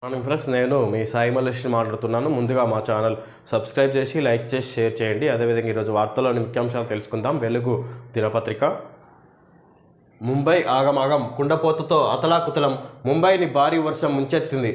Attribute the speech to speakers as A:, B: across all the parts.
A: Morning friends, నేను మీ సాయి మల్లేష్ని మాట్లాడుతున్నాను. ముందుగా మా ఛానల్ సబ్స్క్రైబ్ చేసి లైక్ చేసి షేర్ చేయండి. అదేవిధంగా ఈరోజు వార్తల్లోని ముఖ్యాంశాలు తెలుసుకుందాం. వెలుగు దినపత్రిక. ముంబై ఆగమాగం, కుండపోతతో అతలాకుతలం. ముంబైని భారీ వర్షం ముంచెత్తింది.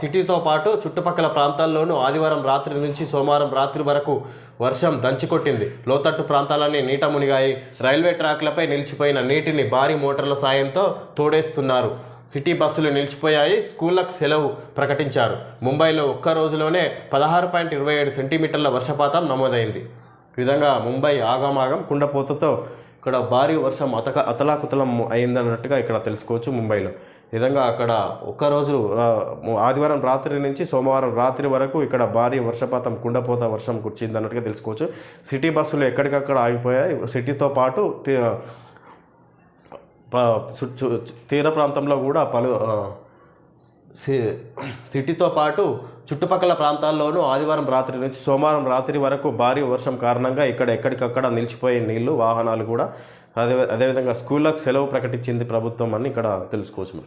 A: సిటీతో పాటు చుట్టుపక్కల ప్రాంతాల్లోనూ ఆదివారం రాత్రి నుంచి సోమవారం రాత్రి వరకు వర్షం దంచికొట్టింది. లోతట్టు ప్రాంతాలన్నీ నీట మునిగాయి. రైల్వే ట్రాక్లపై నిలిచిపోయిన నీటిని భారీ మోటార్ల సాయంతో తోడేస్తున్నారు. సిటీ బస్సులు నిలిచిపోయాయి. స్కూళ్లకు సెలవు ప్రకటించారు. ముంబైలో ఒక్క రోజులోనే 16.27 సెంటీమీటర్ల వర్షపాతం నమోదైంది. ఈ విధంగా ముంబై ఆగమాగం, కుండపోతతో ఇక్కడ భారీ వర్షం అతలాకుతలం అయిందన్నట్టుగా ఇక్కడ తెలుసుకోవచ్చు. ముంబైలో ఈ విధంగా అక్కడ ఒక్కరోజు ఆదివారం రాత్రి నుంచి సోమవారం రాత్రి వరకు ఇక్కడ భారీ వర్షపాతం, కుండపోత వర్షం కురిచింది అన్నట్టుగా తెలుసుకోవచ్చు. సిటీ బస్సులు ఎక్కడికక్కడ ఆగిపోయాయి. సిటీతో పాటు తీర ప్రాంతంలో కూడా సిటీతో పాటు చుట్టుపక్కల ప్రాంతాల్లోనూ ఆదివారం రాత్రి నుంచి సోమవారం రాత్రి వరకు భారీ వర్షం కారణంగా ఇక్కడ ఎక్కడికక్కడ నిలిచిపోయే నీళ్లు, వాహనాలు కూడా అదేవిధంగా స్కూళ్ళకు సెలవు ప్రకటించింది ప్రభుత్వం అని ఇక్కడ తెలుసుకోవచ్చు.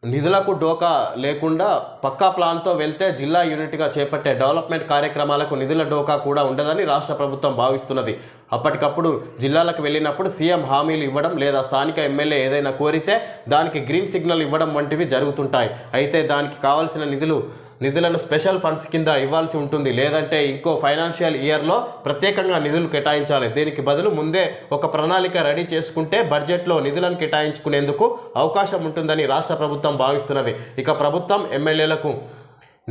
A: నిధులకు డోకా లేకుండా పక్కా ప్లాన్తో వెళ్తే జిల్లా యూనిట్గా చేపట్టే డెవలప్మెంట్ కార్యక్రమాలకు నిధుల డోకా కూడా ఉండదని రాష్ట్ర ప్రభుత్వం భావిస్తున్నది. అప్పటికప్పుడు జిల్లాలకు వెళ్ళినప్పుడు సీఎం హామీలు ఇవ్వడం లేదా స్థానిక ఎమ్మెల్యే ఏదైనా కోరితే దానికి గ్రీన్ సిగ్నల్ ఇవ్వడం వంటివి జరుగుతుంటాయి. అయితే దానికి కావాల్సిన నిధులను స్పెషల్ ఫండ్స్ కింద ఇవ్వాల్సి ఉంటుంది. లేదంటే ఇంకో ఫైనాన్షియల్ ఇయర్లో ప్రత్యేకంగా నిధులు కేటాయించాలి. దీనికి బదులు ముందే ఒక ప్రణాళిక రెడీ చేసుకుంటే బడ్జెట్లో నిధులను కేటాయించుకునేందుకు అవకాశం ఉంటుందని రాష్ట్ర ప్రభుత్వం భావిస్తున్నది. ఇక ప్రభుత్వం ఎమ్మెల్యేలకు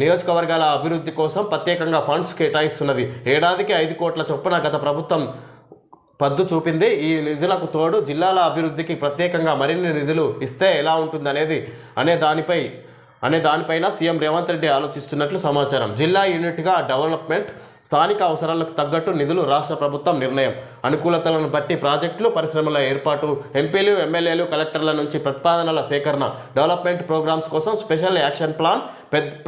A: నియోజకవర్గాల అభివృద్ధి కోసం ప్రత్యేకంగా ఫండ్స్ కేటాయిస్తున్నది. ఏడాదికి 5 కోట్ల చొప్పున గత ప్రభుత్వం పద్దు చూపింది. ఈ నిధులకు తోడు జిల్లాల అభివృద్ధికి ప్రత్యేకంగా మరిన్ని నిధులు ఇస్తే ఎలా ఉంటుంది అనే దానిపైన సీఎం రేవంత్ రెడ్డి ఆలోచిస్తున్నట్లు సమాచారం. జిల్లా యూనిట్గా డెవలప్మెంట్, స్థానిక అవసరాలకు తగ్గట్టు నిధులు రాష్ట్ర ప్రభుత్వం నిర్ణయం. అనుకూలతలను బట్టి ప్రాజెక్టులు, పరిశ్రమల ఏర్పాటు, ఎంపీలు, ఎమ్మెల్యేలు, కలెక్టర్ల నుంచి ప్రతిపాదనల సేకరణ, డెవలప్మెంట్ ప్రోగ్రామ్స్ కోసం స్పెషల్ యాక్షన్ ప్లాన్.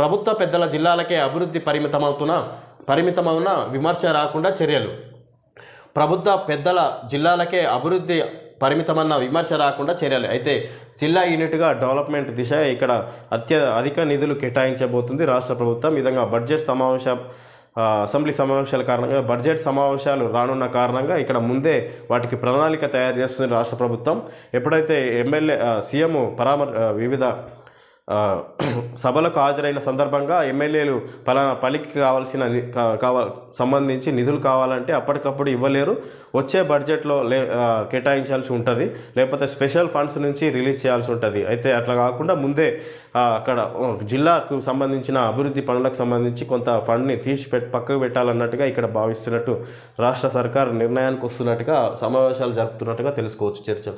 A: ప్రభుత్వ పెద్దల జిల్లాలకే అభివృద్ధి పరిమితమవున విమర్శ రాకుండా చర్యలు. ప్రభుత్వ పెద్దల జిల్లాలకే అభివృద్ధి పరిమితమన్న విమర్శ రాకుండా చర్యలు. అయితే జిల్లా యూనిట్గా డెవలప్మెంట్ దిశ ఇక్కడ అధిక నిధులు కేటాయించబోతుంది రాష్ట్ర ప్రభుత్వం. ఈ విధంగా అసెంబ్లీ సమావేశాల కారణంగా బడ్జెట్ సమావేశాలు రానున్న కారణంగా ఇక్కడ ముందే వాటికి ప్రణాళిక తయారు చేస్తుంది రాష్ట్ర ప్రభుత్వం. ఎప్పుడైతే సీఎం వివిధ సభలకు హాజరైన సందర్భంగా ఎమ్మెల్యేలు పలానా పలికి సంబంధించి నిధులు కావాలంటే అప్పటికప్పుడు ఇవ్వలేరు. వచ్చే బడ్జెట్లో కేటాయించాల్సి ఉంటుంది, లేకపోతే స్పెషల్ ఫండ్స్ నుంచి రిలీజ్ చేయాల్సి ఉంటుంది. అయితే అట్లా కాకుండా ముందే అక్కడ జిల్లాకు సంబంధించిన అభివృద్ధి పనులకు సంబంధించి కొంత ఫండ్ని పక్కకు పెట్టాలన్నట్టుగా ఇక్కడ భావిస్తున్నట్టు రాష్ట్ర సర్కారు నిర్ణయానికి వస్తున్నట్టుగా సమావేశాలు జరుపుతున్నట్టుగా తెలుసుకోవచ్చు. చర్చ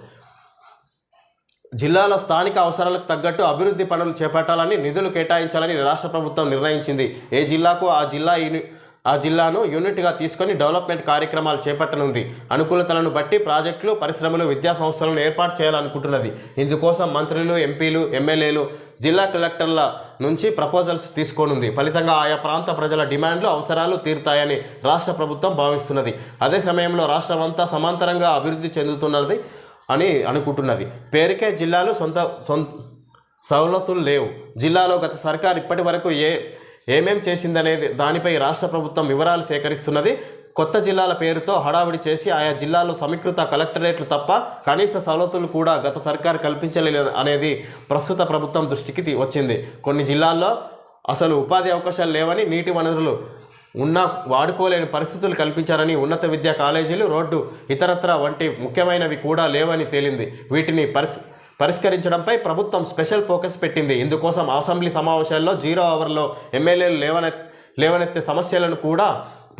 A: జిల్లాలో స్థానిక అవసరాలకు తగ్గట్టు అభివృద్ధి పనులు చేపట్టాలని, నిధులు కేటాయించాలని రాష్ట్ర ప్రభుత్వం నిర్ణయించింది. ఏ జిల్లాకు ఆ జిల్లాను యూనిట్గా తీసుకొని డెవలప్మెంట్ కార్యక్రమాలు చేపట్టనుంది. అనుకూలతలను బట్టి ప్రాజెక్టులు, పరిశ్రమలు, విద్యా సంస్థలను ఏర్పాటు చేయాలనుకుంటున్నది. ఇందుకోసం మంత్రులు, ఎంపీలు, ఎమ్మెల్యేలు, జిల్లా కలెక్టర్ల నుంచి ప్రపోజల్స్ తీసుకోనుంది. ఫలితంగా ఆయా ప్రాంత ప్రజల డిమాండ్లు, అవసరాలు తీరుతాయని రాష్ట్ర ప్రభుత్వం భావిస్తున్నది. అదే సమయంలో రాష్ట్రమంతా సమాంతరంగా అభివృద్ధి చెందుతున్నది అని అనుకుంటున్నది. పేరుకే జిల్లాలో సొంత సవలతులు లేవు. జిల్లాలో గత సర్కార్ ఇప్పటి వరకు ఏమేం చేసిందనేది దానిపై రాష్ట్ర ప్రభుత్వం వివరాలు సేకరిస్తున్నది. కొత్త జిల్లాల పేరుతో హడావిడి చేసి ఆయా జిల్లాల్లో సమీకృత కలెక్టరేట్లు తప్ప కనీస సవలతులు కూడా గత సర్కార్ కల్పించలేదు అనేది ప్రస్తుత ప్రభుత్వం దృష్టికి వచ్చింది. కొన్ని జిల్లాల్లో అసలు ఉపాధి అవకాశాలు లేవని, నీటి వనరులు వాడుకోలేని పరిస్థితులు కల్పించారని, ఉన్నత విద్యా కాలేజీలు, రోడ్డు, ఇతరత్ర వంటి ముఖ్యమైనవి కూడా లేవని తేలింది. వీటిని పరిష్కరించడంపై ప్రభుత్వం స్పెషల్ ఫోకస్ పెట్టింది. ఇందుకోసం అసెంబ్లీ సమావేశాల్లో 0 అవర్లో ఎమ్మెల్యేలు లేవనెత్తే సమస్యలను కూడా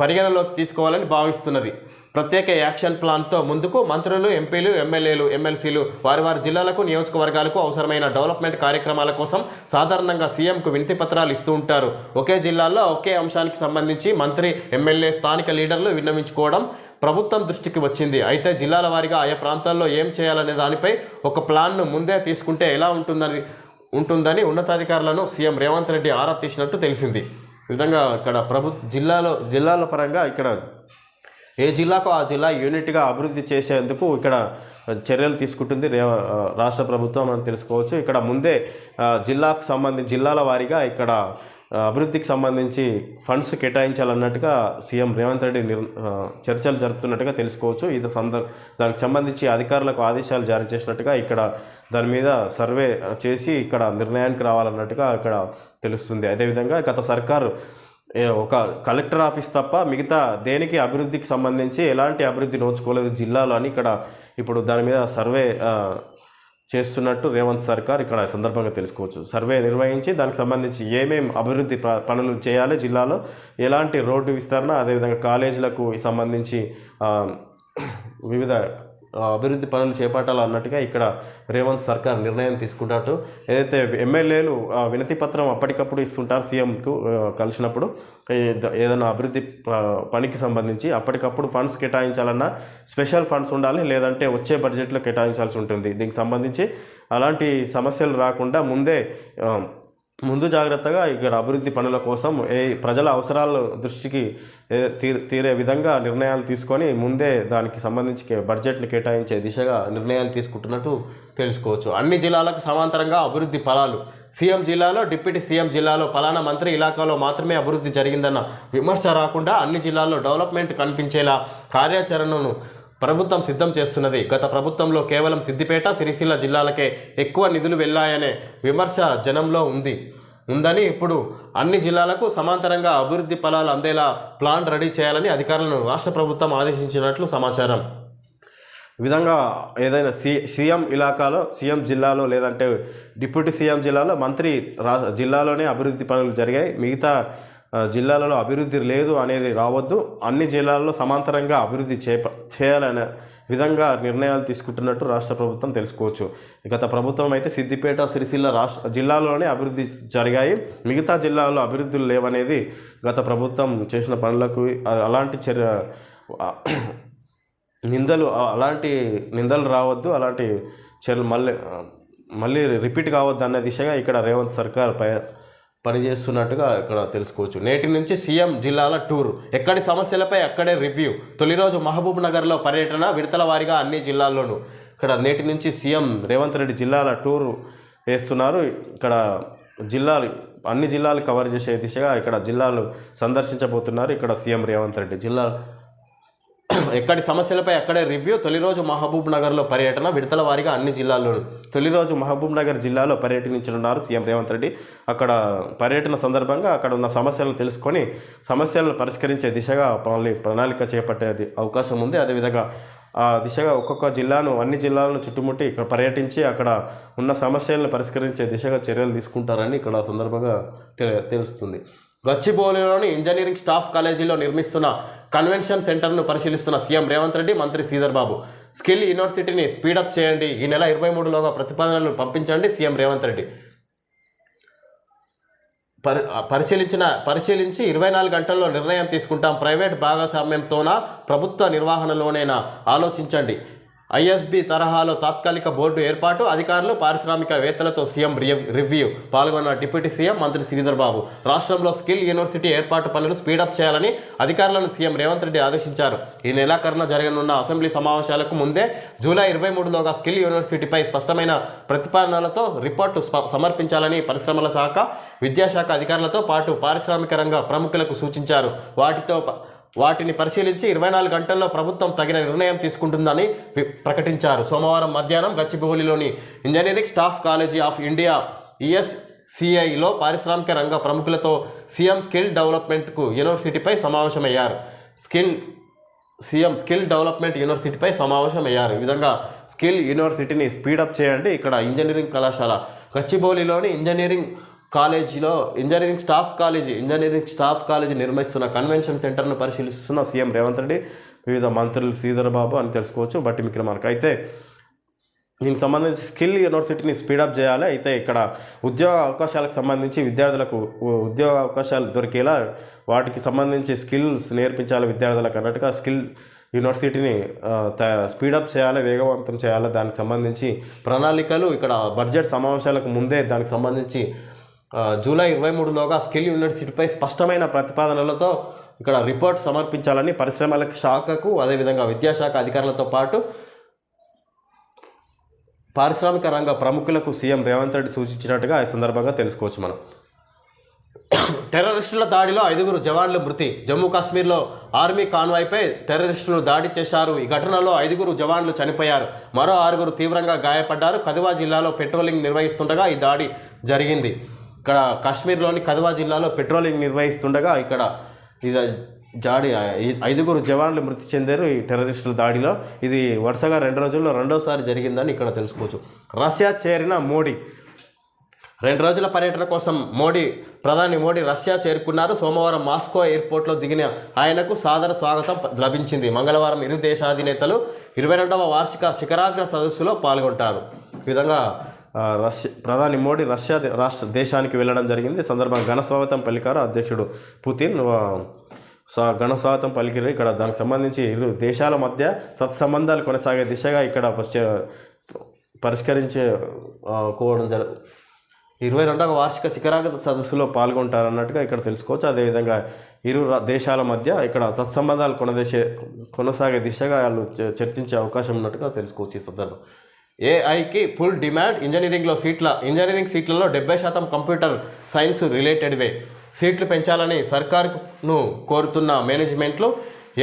A: పరిగణలోకి తీసుకోవాలని భావిస్తున్నది. ప్రత్యేక యాక్షన్ ప్లాన్తో ముందుకు మంత్రులు, ఎంపీలు, ఎమ్మెల్యేలు, ఎమ్మెల్సీలు వారి జిల్లాలకు, నియోజకవర్గాలకు అవసరమైన డెవలప్మెంట్ కార్యక్రమాల కోసం సాధారణంగా సీఎంకు వినతి పత్రాలు ఇస్తూ ఉంటారు. ఒకే జిల్లాలో ఒకే అంశానికి సంబంధించి మంత్రి, ఎమ్మెల్యే, స్థానిక లీడర్లు విన్నవించుకోవడం ప్రభుత్వం దృష్టికి వచ్చింది. అయితే జిల్లాల వారీగా ఆయా ప్రాంతాల్లో ఏం చేయాలనే దానిపై ఒక ప్లాన్ను ముందే తీసుకుంటే ఎలా ఉంటుందని ఉన్నతాధికారులను సీఎం రేవంత్ రెడ్డి ఆరా తీసినట్టు తెలిసింది. ఈ విధంగా ఇక్కడ జిల్లాల పరంగా ఇక్కడ ఏ జిల్లాకు ఆ జిల్లా యూనిట్గా అభివృద్ధి చేసేందుకు ఇక్కడ చర్యలు తీసుకుంటుంది రాష్ట్ర ప్రభుత్వం అని తెలుసుకోవచ్చు. ఇక్కడ ముందే జిల్లాకు సంబంధించి జిల్లాల వారీగా ఇక్కడ అభివృద్ధికి సంబంధించి ఫండ్స్ కేటాయించాలన్నట్టుగా సీఎం రేవంత్ రెడ్డి చర్చలు జరుపుతున్నట్టుగా తెలుసుకోవచ్చు. దానికి సంబంధించి అధికారులకు ఆదేశాలు జారీ చేసినట్టుగా ఇక్కడ దాని మీద సర్వే చేసి ఇక్కడ నిర్ణయానికి రావాలన్నట్టుగా ఇక్కడ తెలుస్తుంది. అదేవిధంగా గత సర్కారు ఒక కలెక్టర్ ఆఫీస్ తప్ప మిగతా దేనికి అభివృద్ధికి సంబంధించి ఎలాంటి అభివృద్ధి నోచుకోలేదు జిల్లాలో అని ఇక్కడ ఇప్పుడు దాని మీద సర్వే చేస్తున్నట్టు రేవంత్ సర్కార్ ఇక్కడ సందర్భంగా తెలుసుకోవచ్చు. సర్వే నిర్వహించి దానికి సంబంధించి ఏమేమి అభివృద్ధి పనులు చేయాలి, జిల్లాలో ఎలాంటి రోడ్డు విస్తరణ, అదేవిధంగా కాలేజీలకు సంబంధించి వివిధ అభివృద్ధి పనులు చేపట్టాలన్నట్టుగా ఇక్కడ రేవంత్ సర్కార్ నిర్ణయం తీసుకుంటారు. ఏదైతే ఎమ్మెల్యేలు వినతి పత్రం అప్పటికప్పుడు ఇస్తుంటారు సీఎంకు కలిసినప్పుడు, ఏదైనా అభివృద్ధి పనికి సంబంధించి అప్పటికప్పుడు ఫండ్స్ కేటాయించాలన్నా స్పెషల్ ఫండ్స్ ఉండాలి, లేదంటే వచ్చే బడ్జెట్లో కేటాయించాల్సి ఉంటుంది. దీనికి సంబంధించి అలాంటి సమస్యలు రాకుండా ముందు జాగ్రత్తగా ఇక్కడ అభివృద్ధి పనుల కోసం ప్రజల అవసరాల దృష్టికి తీరే విధంగా నిర్ణయాలు తీసుకొని ముందే దానికి సంబంధించి బడ్జెట్ని కేటాయించే దిశగా నిర్ణయాలు తీసుకుంటున్నట్టు తెలుసుకోవచ్చు. అన్ని జిల్లాలకు సమాంతరంగా అభివృద్ధి ఫలాలు. సీఎం జిల్లాలో, డిప్యూటీ సీఎం జిల్లాలో పలానా మంత్రి ఇలాకాలో మాత్రమే అభివృద్ధి జరిగిందన్న విమర్శ రాకుండా అన్ని జిల్లాల్లో డెవలప్మెంట్ కనిపించేలా కార్యాచరణను ప్రభుత్వం సిద్ధం చేస్తున్నది. గత ప్రభుత్వంలో కేవలం సిద్దిపేట, సిరిసిల్ల జిల్లాలకే ఎక్కువ నిధులు వెళ్ళాయనే విమర్శ జనంలో ఉందని ఇప్పుడు అన్ని జిల్లాలకు సమాంతరంగా అభివృద్ధి ఫలాలు అందేలా ప్లాన్ రెడీ చేయాలని అధికారులను రాష్ట్ర ప్రభుత్వం ఆదేశించినట్లు సమాచారం. ఈ విధంగా ఏదైనా సీఎం జిల్లాలో లేదంటే డిప్యూటీ సీఎం జిల్లాలో మంత్రి జిల్లాలోనే అభివృద్ధి పనులు జరిగాయి, మిగతా జిల్లాలలో అభివృద్ధి లేదు అనేది రావద్దు, అన్ని జిల్లాల్లో సమాంతరంగా అభివృద్ధి చేయాలనే విధంగా నిర్ణయాలు తీసుకుంటున్నట్టు రాష్ట్ర ప్రభుత్వం తెలుసుకోవచ్చు. గత ప్రభుత్వం అయితే సిద్దిపేట, సిరిసిల్ల జిల్లాలోనే అభివృద్ధి జరిగాయి, మిగతా జిల్లాల్లో అభివృద్ధులు లేవనేది గత ప్రభుత్వం చేసిన పనులకు అలాంటి నిందలు రావద్దు, అలాంటి చర్యలు మళ్ళీ రిపీట్ కావద్దు అన్న దిశగా ఇక్కడ రేవంత్ సర్కార్ పనిచేస్తున్నట్టుగా ఇక్కడ తెలుసుకోవచ్చు. నేటి నుంచి సీఎం జిల్లాల టూర్, ఎక్కడి సమస్యలపై అక్కడే రివ్యూ. తొలి రోజు మహబూబ్ నగర్లో పర్యటన, విడతల వారీగా అన్ని జిల్లాల్లోనూ. ఇక్కడ నేటి నుంచి సీఎం రేవంత్ రెడ్డి జిల్లాల టూర్ వేస్తున్నారు. ఇక్కడ అన్ని జిల్లాలు కవర్ చేసే దిశగా ఇక్కడ జిల్లాలు సందర్శించబోతున్నారు. ఇక్కడ సీఎం రేవంత్ రెడ్డి ఎక్కడి సమస్యలపై అక్కడే రివ్యూ. తొలి రోజు మహబూబ్ నగర్లో పర్యటన, విడతల వారీగా అన్ని జిల్లాల్లోనూ. తొలి రోజు మహబూబ్ నగర్ జిల్లాలో పర్యటించనున్నారు సీఎం రేవంత్ రెడ్డి. అక్కడ పర్యటన సందర్భంగా అక్కడ ఉన్న సమస్యలను తెలుసుకొని సమస్యలను పరిష్కరించే దిశగా ప్రణాళిక చేపట్టే అవకాశం ఉంది. అదేవిధంగా ఆ దిశగా అన్ని జిల్లాలను చుట్టుముట్టి ఇక్కడ పర్యటించి అక్కడ ఉన్న సమస్యలను పరిష్కరించే దిశగా చర్యలు తీసుకుంటారని ఇక్కడ సందర్భంగా తెలుస్తుంది. గచ్చిబౌలిలోని ఇంజనీరింగ్ స్టాఫ్ కాలేజీలో నిర్మిస్తున్న కన్వెన్షన్ సెంటర్ను పరిశీలిస్తున్న సీఎం రేవంత్ రెడ్డి, మంత్రి శ్రీధర్ బాబు. స్కిల్ యూనివర్సిటీని స్పీడప్ చేయండి, ఈ నెల 23లోగా ప్రతిపాదనలను పంపించండి సీఎం రేవంత్ రెడ్డి. పరిశీలించి 24 గంటల్లో నిర్ణయం తీసుకుంటాం, ప్రైవేట్ భాగస్వామ్యంతోనా ప్రభుత్వ నిర్వహణలోనేనా ఆలోచించండి. ఐఎస్బి తరహాలో తాత్కాలిక బోర్డు ఏర్పాటు, అధికారులు పారిశ్రామికవేత్తలతో సీఎం రివ్యూ. పాల్గొన్న డిప్యూటీ సీఎం మంత్రి శ్రీధర్ బాబు. రాష్ట్రంలో స్కిల్ యూనివర్సిటీ ఏర్పాటు పనులు స్పీడప్ చేయాలని అధికారులను సీఎం రేవంత్ రెడ్డి ఆదేశించారు. ఈ నెలాఖరున జరగనున్న అసెంబ్లీ సమావేశాలకు ముందే జూలై 23లోగా స్కిల్ యూనివర్సిటీపై స్పష్టమైన ప్రతిపాదనలతో రిపోర్టు సమర్పించాలని పరిశ్రమల శాఖ, విద్యాశాఖ అధికారులతో పాటు పారిశ్రామిక రంగ ప్రముఖులకు సూచించారు. వాటిని పరిశీలించి 24 గంటల్లో ప్రభుత్వం తగిన నిర్ణయం తీసుకుంటుందని ప్రకటించారు. సోమవారం మధ్యాహ్నం గచ్చిబౌలిలోని engineering staff college of India ESCIలో పారిశ్రామిక రంగ ప్రముఖులతో సీఎం స్కిల్ డెవలప్మెంట్కు యూనివర్సిటీపై సమావేశమయ్యారు. స్కిల్ డెవలప్మెంట్ యూనివర్సిటీపై సమావేశమయ్యారు. ఈ విధంగా స్కిల్ యూనివర్సిటీని స్పీడప్ చేయండి. ఇక్కడ ఇంజనీరింగ్ కళాశాల గచ్చిబౌలిలోని ఇంజనీరింగ్ స్టాఫ్ కాలేజీ నిర్మిస్తున్న కన్వెన్షన్ సెంటర్ను పరిశీలిస్తున్న సీఎం రేవంత్ రెడ్డి, వివిధ మంత్రులు శ్రీధర్ బాబు అని తెలుసుకోవచ్చు. బట్టి విక్రమార్క అయితే దీనికి సంబంధించి స్కిల్ యూనివర్సిటీని స్పీడప్ చేయాలి. అయితే ఇక్కడ ఉద్యోగ అవకాశాలకు సంబంధించి విద్యార్థులకు ఉద్యోగ అవకాశాలు దొరికేలా వాటికి సంబంధించి స్కిల్స్ నేర్పించాలి విద్యార్థులకు అన్నట్టుగా స్కిల్ యూనివర్సిటీని స్పీడప్ చేయాలి, వేగవంతం చేయాలి. దానికి సంబంధించి ప్రణాళికలు ఇక్కడ బడ్జెట్ సమావేశాలకు ముందే దానికి సంబంధించి జూలై 23లోగా స్కిల్ యూనివర్సిటీపై స్పష్టమైన ప్రతిపాదనలతో ఇక్కడ రిపోర్ట్ సమర్పించాలని పరిశ్రమల శాఖకు అదేవిధంగా విద్యాశాఖ అధికారులతో పాటు పారిశ్రామిక రంగ ప్రముఖులకు సీఎం రేవంత్ రెడ్డి సూచించినట్టుగా ఈ సందర్భంగా తెలుసుకోవచ్చు మనం. టెర్రరిస్టుల దాడిలో 5 జవాన్లు మృతి. జమ్మూ కాశ్మీర్లో ఆర్మీ కాన్వాయ్పై టెర్రరిస్టులు దాడి చేశారు. ఈ ఘటనలో 5 జవాన్లు చనిపోయారు, మరో 6 తీవ్రంగా గాయపడ్డారు. కథువా జిల్లాలో పెట్రోలింగ్ నిర్వహిస్తుండగా ఈ దాడి జరిగింది. ఇక్కడ కాశ్మీర్లోని కథువా జిల్లాలో పెట్రోలింగ్ నిర్వహిస్తుండగా ఇక్కడ ఇది జాడి 5 జవాన్లు మృతి చెందారు ఈ టెర్రరిస్టుల దాడిలో. ఇది వరుసగా 2 రోజుల్లో రెండోసారి జరిగిందని ఇక్కడ తెలుసుకోవచ్చు. రష్యా చేరిన మోడీ. 2 రోజుల పర్యటన కోసం ప్రధాని మోడీ రష్యా చేరుకున్నారు. సోమవారం మాస్కో ఎయిర్పోర్ట్లో దిగిన ఆయనకు సాదర స్వాగతం లభించింది. మంగళవారం ఇరు దేశాధినేతలు 22వ వార్షిక శిఖరాగ్ర సదస్సులో పాల్గొంటారు. ఈ విధంగా ప్రధాని మోడీ రష్యా దేశానికి వెళ్ళడం జరిగింది. సందర్భంగా ఘన స్వాగతం పలికారు అధ్యక్షుడు పుతిన్. ఘన స్వాగతం పలికిరు. ఇక్కడ దానికి సంబంధించి ఇరు దేశాల మధ్య సత్సంబంధాలు కొనసాగే దిశగా ఇక్కడ పరిష్కరించుకోవడం 22వ వార్షిక శిఖరాగ్ర సదస్సులో పాల్గొంటారన్నట్టుగా ఇక్కడ తెలుసుకోవచ్చు. అదేవిధంగా ఇరు దేశాల మధ్య ఇక్కడ సత్సంబంధాలు కొనసాగే దిశగా వాళ్ళు చర్చించే అవకాశం ఉన్నట్టుగా తెలుసుకోవచ్చు. ఈ సందర్భం ఏఐకి ఫుల్ డిమాండ్. ఇంజనీరింగ్ సీట్లలో 70% కంప్యూటర్ సైన్స్ రిలేటెడ్వే. సీట్లు పెంచాలని సర్కారును కోరుతున్న మేనేజ్మెంట్లు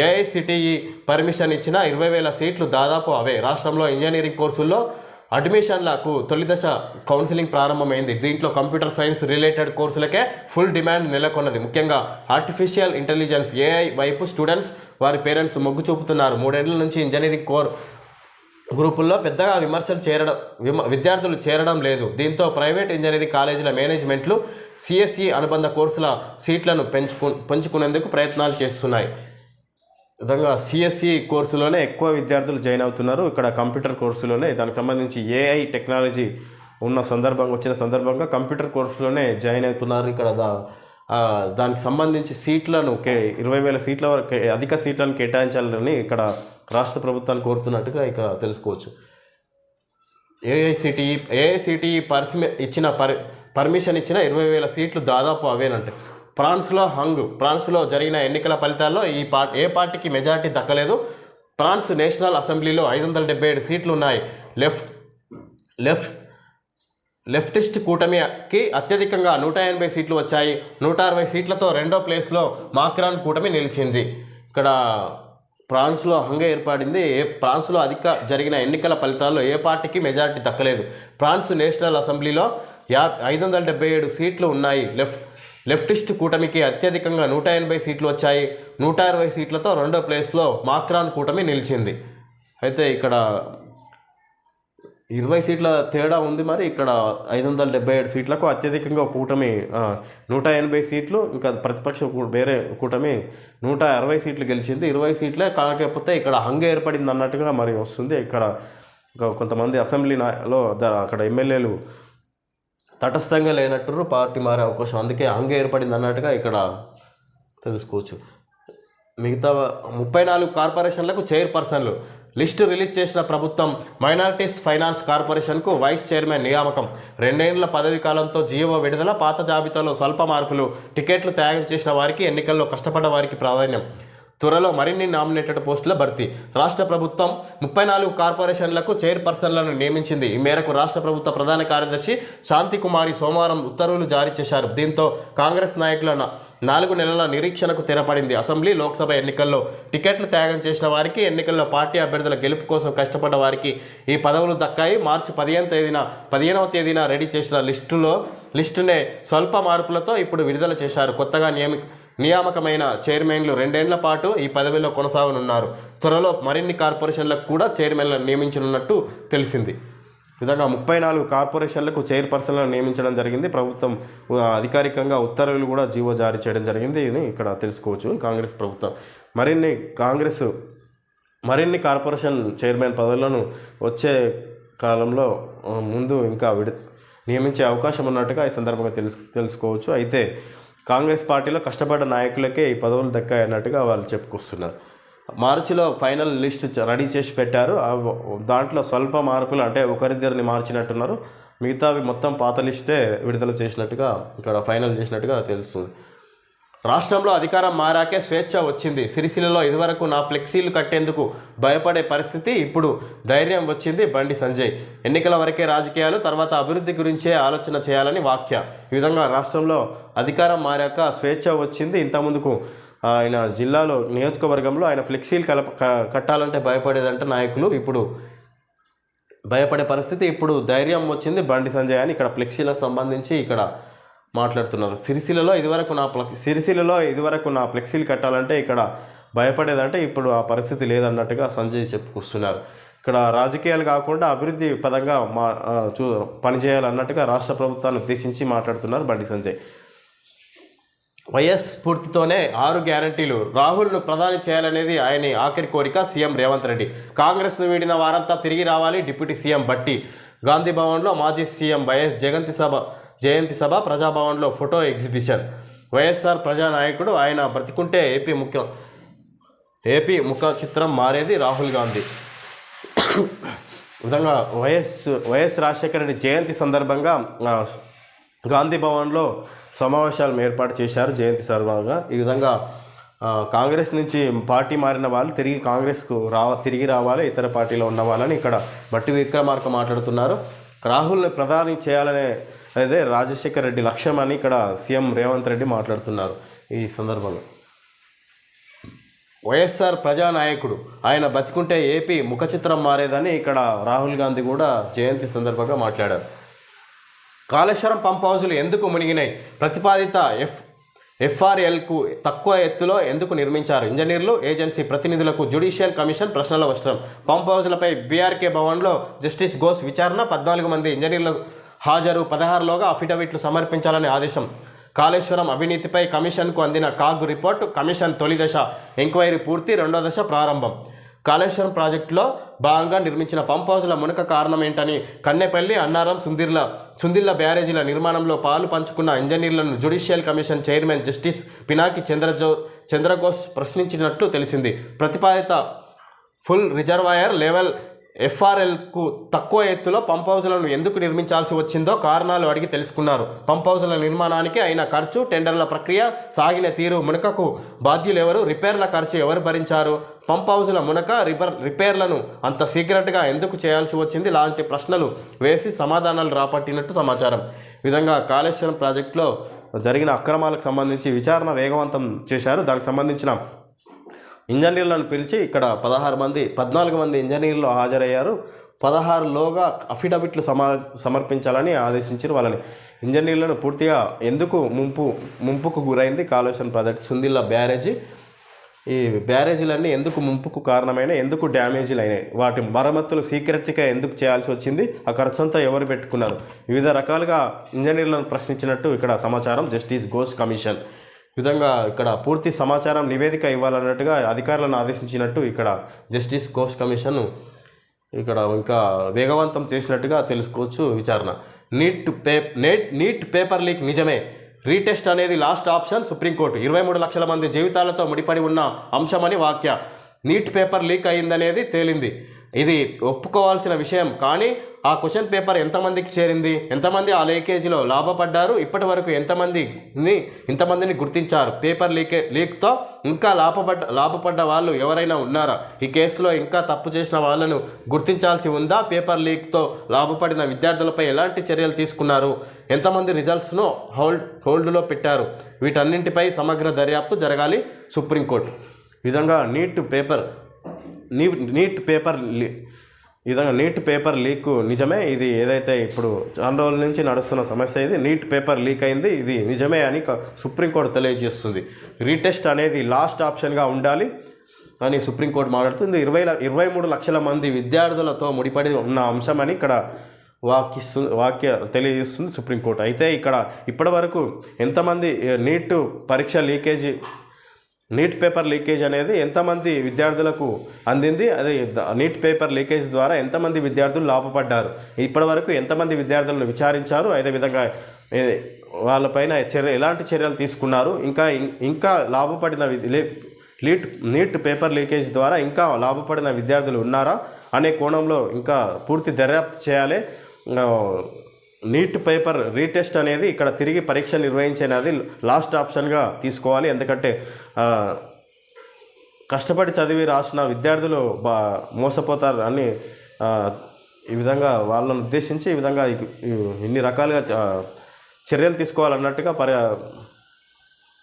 A: ఏఐసిటిఈ పర్మిషన్ ఇచ్చిన 20,000 సీట్లు దాదాపు అవే. రాష్ట్రంలో ఇంజనీరింగ్ కోర్సుల్లో అడ్మిషన్లకు తొలి దశ కౌన్సిలింగ్ ప్రారంభమైంది. దీంట్లో కంప్యూటర్ సైన్స్ రిలేటెడ్ కోర్సులకే ఫుల్ డిమాండ్ నెలకొన్నది. ముఖ్యంగా ఆర్టిఫిషియల్ ఇంటెలిజెన్స్ ఏఐ వైపు స్టూడెంట్స్ వారి పేరెంట్స్ మొగ్గు చూపుతున్నారు. 3 ఏళ్ల నుంచి ఇంజనీరింగ్ కోర్ గ్రూపుల్లో పెద్దగా విద్యార్థులు చేరడం లేదు. దీంతో ప్రైవేట్ ఇంజనీరింగ్ కాలేజీల మేనేజ్మెంట్లు సిఎస్ఈ అనుబంధ కోర్సుల సీట్లను పెంచుకునేందుకు ప్రయత్నాలు చేస్తున్నాయి. విధంగా సిఎస్ఈ కోర్సులోనే ఎక్కువ విద్యార్థులు జాయిన్ అవుతున్నారు. ఇక్కడ కంప్యూటర్ కోర్సులోనే దానికి సంబంధించి ఏఐ టెక్నాలజీ వచ్చిన సందర్భంగా కంప్యూటర్ కోర్సులోనే జాయిన్ అవుతున్నారు. ఇక్కడ దానికి సంబంధించి సీట్లను 20,000 సీట్ల వరకు అధిక సీట్లను కేటాయించాలని ఇక్కడ రాష్ట్ర ప్రభుత్వాన్ని కోరుతున్నట్టుగా ఇక్కడ తెలుసుకోవచ్చు. ఏఐసిటిఈ పర్మిషన్ ఇచ్చిన 20,000 సీట్లు దాదాపు అవేనంటే. ఫ్రాన్స్లో జరిగిన ఎన్నికల ఫలితాల్లో ఏ పార్టీకి మెజారిటీ దక్కలేదు. ఫ్రాన్స్ నేషనల్ అసెంబ్లీలో 577 సీట్లు ఉన్నాయి. లెఫ్టిస్ట్ కూటమికి అత్యధికంగా 180 సీట్లు వచ్చాయి. 160 సీట్లతో 2వ ప్లేస్లో మాక్రాన్ కూటమి నిలిచింది. ఇక్కడ ఫ్రాన్స్లో హంగ ఏర్పడింది. ఫ్రాన్స్లో జరిగిన ఎన్నికల ఫలితాల్లో ఏ పార్టీకి మెజారిటీ దక్కలేదు. ఫ్రాన్స్ నేషనల్ అసెంబ్లీలో 577 సీట్లు ఉన్నాయి. లెఫ్టిస్ట్ కూటమికి అత్యధికంగా 180 సీట్లు వచ్చాయి. 160 సీట్లతో 2వ ప్లేస్లో మాక్రాన్ కూటమి నిలిచింది. అయితే ఇక్కడ 20 సీట్ల తేడా ఉంది. మరి ఇక్కడ 577 సీట్లకు అత్యధికంగా కూటమి 180 సీట్లు, ఇంకా ప్రతిపక్ష వేరే కూటమి 160 సీట్లు గెలిచింది. 20 సీట్లే కాకపోతే ఇక్కడ హంగ ఏర్పడింది అన్నట్టుగా మరి వస్తుంది. ఇక్కడ కొంతమంది అసెంబ్లీలో అక్కడ ఎమ్మెల్యేలు తటస్థంగా లేనట్టు పార్టీ మారే అవకాశం, అందుకే హంగ ఏర్పడింది అన్నట్టుగా ఇక్కడ తెలుసుకోవచ్చు. మిగతా 34 కార్పొరేషన్లకు చైర్పర్సన్లు లిస్టు రిలీజ్ చేసిన ప్రభుత్వం. మైనారిటీస్ ఫైనాన్స్ కార్పొరేషన్కు వైస్ చైర్మన్ నియామకం. 2 ఏళ్ల పదవీ కాలంతో జీవో విడుదల. పాత జాబితాలో స్వల్ప మార్పులు. టికెట్లు త్యాగం చేసిన వారికి, ఎన్నికల్లో కష్టపడ్డ వారికి ప్రాధాన్యం. త్వరలో మరిన్ని నామినేటెడ్ పోస్టుల భర్తీ. రాష్ట్ర ప్రభుత్వం 34 కార్పొరేషన్లకు చైర్పర్సన్లను నియమించింది. ఈ మేరకు రాష్ట్ర ప్రభుత్వ ప్రధాన కార్యదర్శి శాంతికుమారి సోమవారం ఉత్తర్వులు జారీ చేశారు. దీంతో కాంగ్రెస్ నాయకుల 4 నెలల నిరీక్షణకు తెరపడింది. అసెంబ్లీ, లోక్సభ ఎన్నికల్లో టికెట్లు త్యాగం చేసిన వారికి, ఎన్నికల్లో పార్టీ అభ్యర్థుల గెలుపు కోసం కష్టపడ్డ వారికి ఈ పదవులు దక్కాయి. మార్చి 15వ తేదీన రెడీ చేసిన లిస్టునే స్వల్ప మార్పులతో ఇప్పుడు విడుదల చేశారు. కొత్తగా నియామకమైన చైర్మన్లు 2 ఏళ్ల పాటు ఈ పదవిలో కొనసాగనున్నారు. త్వరలో మరిన్ని కార్పొరేషన్లకు కూడా చైర్మన్లను నియమించనున్నట్టు తెలిసింది. విధంగా 34 కార్పొరేషన్లకు చైర్పర్సన్లను నియమించడం జరిగింది. ప్రభుత్వం అధికారికంగా ఉత్తర్వులు కూడా జీవో జారీ చేయడం జరిగింది. ఇది ఇక్కడ తెలుసుకోవచ్చు. కాంగ్రెస్ ప్రభుత్వం మరిన్ని కార్పొరేషన్ చైర్మన్ పదవులను వచ్చే కాలంలో ముందు ఇంకా నియమించే అవకాశం ఉన్నట్టుగా ఈ సందర్భంగా తెలుసుకోవచ్చు. అయితే కాంగ్రెస్ పార్టీలో కష్టపడ్డ నాయకులకే ఈ పదవులు దక్కాయి అన్నట్టుగా వాళ్ళు చెప్పుకొస్తున్నారు. మార్చిలో ఫైనల్ లిస్ట్ రెడీ చేసి పెట్టారు. దాంట్లో స్వల్ప మార్పులు అంటే ఒకరిద్దరిని మార్చినట్టున్నారు. మిగతావి మొత్తం పాత లిస్టే విడుదల చేసినట్టుగా ఇక్కడ ఫైనల్ చేసినట్టుగా తెలుస్తుంది. రాష్ట్రంలో అధికారం మారాకే స్వేచ్ఛ వచ్చింది. సిరిసిల్లలో ఇదివరకు నా ఫ్లెక్సీలు కట్టేందుకు భయపడే పరిస్థితి, ఇప్పుడు ధైర్యం వచ్చింది. బండి సంజయ్. ఎన్నికల వరకే రాజకీయాలు, తర్వాత అభివృద్ధి గురించే ఆలోచన చేయాలని వ్యాఖ్య. ఈ విధంగా రాష్ట్రంలో అధికారం మారాక స్వేచ్ఛ వచ్చింది. ఇంతకుముందుకు ఆయన జిల్లాలో నియోజకవర్గంలో ఆయన ఫ్లెక్సీలు కట్టాలంటే భయపడేదంటే నాయకులు, ఇప్పుడు భయపడే పరిస్థితి, ఇప్పుడు ధైర్యం వచ్చింది బండి సంజయ్ అని ఇక్కడ ఫ్లెక్సీలకు సంబంధించి ఇక్కడ మాట్లాడుతున్నారు. సిరిసిల్లలో ఇదివరకు నా ఫ్లెక్సీలు కట్టాలంటే ఇక్కడ భయపడేదంటే ఇప్పుడు ఆ పరిస్థితి లేదన్నట్టుగా సంజయ్ చెప్పుకొస్తున్నారు. ఇక్కడ రాజకీయాలు కాకుండా అభివృద్ధి పదంగా పనిచేయాలన్నట్టుగా రాష్ట్ర ప్రభుత్వాన్ని ఉద్దేశించి మాట్లాడుతున్నారు బండి సంజయ్. వైఎస్ స్ఫూర్తితోనే 6 గ్యారంటీలు, రాహుల్ను ప్రధాని చేయాలనేది ఆయన ఆఖరి కోరిక. సీఎం రేవంత్ రెడ్డి. కాంగ్రెస్ను వీడిన వారంతా తిరిగి రావాలి. Deputy CM Bhatti. గాంధీ భవన్లో మాజీ సీఎం వైఎస్ జయంతి సభ, ప్రజాభవన్లో ఫోటో ఎగ్జిబిషన్. వైఎస్ఆర్ ప్రజానాయకుడు, ఆయన బ్రతికుంటే ఏపీ ముఖ చిత్రం మారేది రాహుల్ గాంధీ. విధంగా వైఎస్ రాజశేఖర రెడ్డి జయంతి సందర్భంగా గాంధీ భవన్లో సమావేశాలు ఏర్పాటు చేశారు జయంతి సందర్భంగా. ఈ విధంగా కాంగ్రెస్ నుంచి పార్టీ మారిన వాళ్ళు తిరిగి రావాలి, ఇతర పార్టీలో ఉన్న వాళ్ళని ఇక్కడ బట్టి విక్రమార్క మాట్లాడుతున్నారు. రాహుల్ని ప్రధాని చేయాలనే అదే రాజశేఖర రెడ్డి లక్ష్యం అని ఇక్కడ సీఎం రేవంత్ రెడ్డి మాట్లాడుతున్నారు. ఈ సందర్భంలో వైఎస్ఆర్ ప్రజానాయకుడు, ఆయన బతికుంటే ఏపీ ముఖ చిత్రం మారేదని ఇక్కడ రాహుల్ గాంధీ కూడా జయంతి సందర్భంగా మాట్లాడారు. కాళేశ్వరం పంప్ హౌజులు ఎందుకు మునిగినాయి? ప్రతిపాదిత ఎఫ్ఆర్ఎల్కు తక్కువ ఎత్తులో ఎందుకు నిర్మించారు? ఇంజనీర్లు, ఏజెన్సీ ప్రతినిధులకు జ్యుడిషియల్ కమిషన్ ప్రశ్నల వర్షం. పంప్ హౌజులపై బీఆర్కే భవన్లో జస్టిస్ ఘోష్ విచారణ. 14 మంది ఇంజనీర్ల హాజరు. 16లోగా అఫిడవిట్లు సమర్పించాలని ఆదేశం. కాళేశ్వరం అవినీతిపై కమిషన్కు అందిన కాగ్ రిపోర్టు. కమిషన్ తొలి దశ ఎంక్వైరీ పూర్తి, 2వ దశ ప్రారంభం. కాళేశ్వరం ప్రాజెక్టులో భాగంగా నిర్మించిన పంప్ హౌజ్ల మునక కారణం ఏంటని కన్నెపల్లి, అన్నారం, సుందిల్ల బ్యారేజీల నిర్మాణంలో పాలు పంచుకున్న ఇంజనీర్లను judicial commission chairman justice Pinaki Chandra Ghose ప్రశ్నించినట్లు తెలిసింది. ప్రతిపాదిత ఫుల్ రిజర్వాయర్ లెవెల్ ఎఫ్ఆర్ఎల్కు తక్కువ ఎత్తులో పంప్ హౌజులను ఎందుకు నిర్మించాల్సి వచ్చిందో కారణాలు అడిగి తెలుసుకున్నారు. పంప్ హౌజుల నిర్మాణానికి అయిన ఖర్చు, టెండర్ల ప్రక్రియ, సాగిన తీరు, మునకకు బాధ్యులు ఎవరు, రిపేర్ల ఖర్చు ఎవరు భరించారు, పంప్ హౌజుల మునక రిపేర్లను అంత సీక్రెట్గా ఎందుకు చేయాల్సి వచ్చింది లాంటి ప్రశ్నలు వేసి సమాధానాలు రాపట్టినట్టు సమాచారం. ఈ విధంగా కాళేశ్వరం ప్రాజెక్టులో జరిగిన అక్రమాలకు సంబంధించి విచారణ వేగవంతం చేశారు. దానికి సంబంధించిన ఇంజనీర్లను పిలిచి ఇక్కడ 14 మంది ఇంజనీర్లు హాజరయ్యారు. 16లోగా అఫిడవిట్లు సమర్పించాలని ఆదేశించారు. వాళ్ళని ఇంజనీర్లను పూర్తిగా ఎందుకు ముంపుకు గురైంది కాళేశ్వరం ప్రాజెక్ట్, సుందిల్ల బ్యారేజీ, ఈ బ్యారేజీలన్నీ ఎందుకు ముంపుకు కారణమైన, ఎందుకు డ్యామేజీలు అయినాయి, వాటి మరమ్మతులు సీక్రెట్గా ఎందుకు చేయాల్సి వచ్చింది, ఆ ఖర్చంతా ఎవరు పెట్టుకున్నారు, వివిధ రకాలుగా ఇంజనీర్లను ప్రశ్నించినట్టు ఇక్కడ సమాచారం. జస్టిస్ ఘోష్ కమిషన్ విధంగా ఇక్కడ పూర్తి సమాచారం నివేదిక ఇవ్వాలన్నట్టుగా అధికారులను ఆదేశించినట్టు ఇక్కడ జస్టిస్ ఘోష్ కమిషన్ ఇక్కడ ఇంకా వేగవంతం చేసినట్టుగా తెలుసుకోవచ్చు విచారణ. నీట్ పేపర్ లీక్ నిజమే, రీటెస్ట్ అనేది లాస్ట్ ఆప్షన్. సుప్రీంకోర్టు. 23 లక్షల మంది జీవితాలతో ముడిపడి ఉన్న అంశమని వ్యాఖ్య. నీట్ పేపర్ లీక్ అయిందనేది తేలింది, ఇది ఒప్పుకోవాల్సిన విషయం. కానీ ఆ క్వశ్చన్ పేపర్ ఎంతమందికి చేరింది, ఎంతమంది ఆ లీకేజీలో లాభపడ్డారు, ఇప్పటి వరకు ఇంతమందిని గుర్తించారు, పేపర్ లీక్తో ఇంకా లాభపడ్డ వాళ్ళు ఎవరైనా ఉన్నారా, ఈ కేసులో ఇంకా తప్పు చేసిన వాళ్ళను గుర్తించాల్సి ఉందా, పేపర్ లీక్తో లాభపడిన విద్యార్థులపై ఎలాంటి చర్యలు తీసుకున్నారు, ఎంతమంది రిజల్ట్స్ను హోల్డ్లో పెట్టారు, వీటన్నింటిపై సమగ్ర దర్యాప్తు జరగాలి సుప్రీంకోర్టు. ఈ విధంగా నీట్ పేపర్ లీక్ నిజమే, ఇది ఏదైతే ఇప్పుడు చాలా రోజుల నుంచి నడుస్తున్న సమస్య, ఇది నీట్ పేపర్ లీక్ అయింది, ఇది నిజమే అని సుప్రీంకోర్టు తెలియజేస్తుంది. రీటెస్ట్ అనేది లాస్ట్ ఆప్షన్గా ఉండాలి అని సుప్రీంకోర్టు మాట్లాడుతుంది. 23 లక్షల మంది విద్యార్థులతో ముడిపడి ఉన్న అంశం అని ఇక్కడ వాక్య తెలియజేస్తుంది సుప్రీంకోర్టు. అయితే ఇక్కడ ఇప్పటి వరకు ఎంతమంది నీట్ పేపర్ లీకేజ్ అనేది ఎంతమంది విద్యార్థులకు అందింది, అది నీట్ పేపర్ లీకేజ్ ద్వారా ఎంతమంది విద్యార్థులు లాభపడ్డారు, ఇప్పటివరకు ఎంతమంది విద్యార్థులను విచారించారు, అదేవిధంగా వాళ్ళపైన ఎలాంటి చర్యలు తీసుకున్నారు, ఇంకా లాభపడిన నీట్ పేపర్ లీకేజ్ ద్వారా ఇంకా లాభపడిన విద్యార్థులు ఉన్నారా అనే కోణంలో ఇంకా పూర్తి దర్యాప్తు చేయాలి. నీట్ పేపర్ రీటెస్ట్ అనేది ఇక్కడ తిరిగి పరీక్ష నిర్వహించేది లాస్ట్ ఆప్షన్గా తీసుకోవాలి. ఎందుకంటే కష్టపడి చదివి రాసిన విద్యార్థులు మోసపోతారు అని ఈ విధంగా వాళ్ళని ఉద్దేశించి ఈ విధంగా ఇన్ని రకాలుగా చర్యలు తీసుకోవాలన్నట్టుగా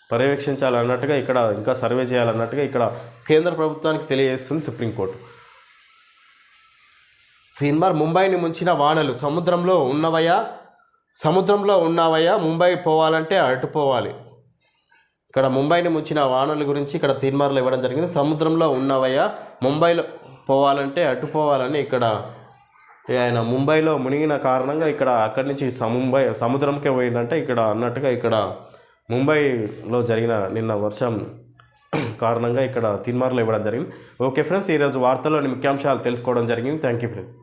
A: పర్యవేక్షించాలన్నట్టుగా ఇక్కడ ఇంకా సర్వే చేయాలన్నట్టుగా ఇక్కడ కేంద్ర ప్రభుత్వానికి తెలియజేస్తుంది సుప్రీంకోర్టు. సిన్మార్ ముంబైని ముంచిన వానలు సముద్రంలో ఉన్నవయ్యా ముంబై పోవాలంటే అటుపోవాలి. ఇక్కడ ముంబైని ముంచిన వానల గురించి ఇక్కడ తీర్మానాలు ఇవ్వడం జరిగింది. సముద్రంలో ఉన్నవయ్యా ముంబైలో పోవాలంటే అటుపోవాలని ఇక్కడ ఆయన ముంబైలో మునిగిన కారణంగా ఇక్కడ అక్కడి నుంచి సముద్రంకే పోయిందంటే ఇక్కడ అన్నట్టుగా ఇక్కడ ముంబైలో జరిగిన నిన్న వర్షం కారణంగా ఇక్కడ తీర్మానాలు ఇవ్వడం జరిగింది. ఓకే ఫ్రెండ్స్, ఈరోజు వార్తల్లోని ముఖ్యాంశాలు తెలుసుకోవడం జరిగింది. Thank you friends.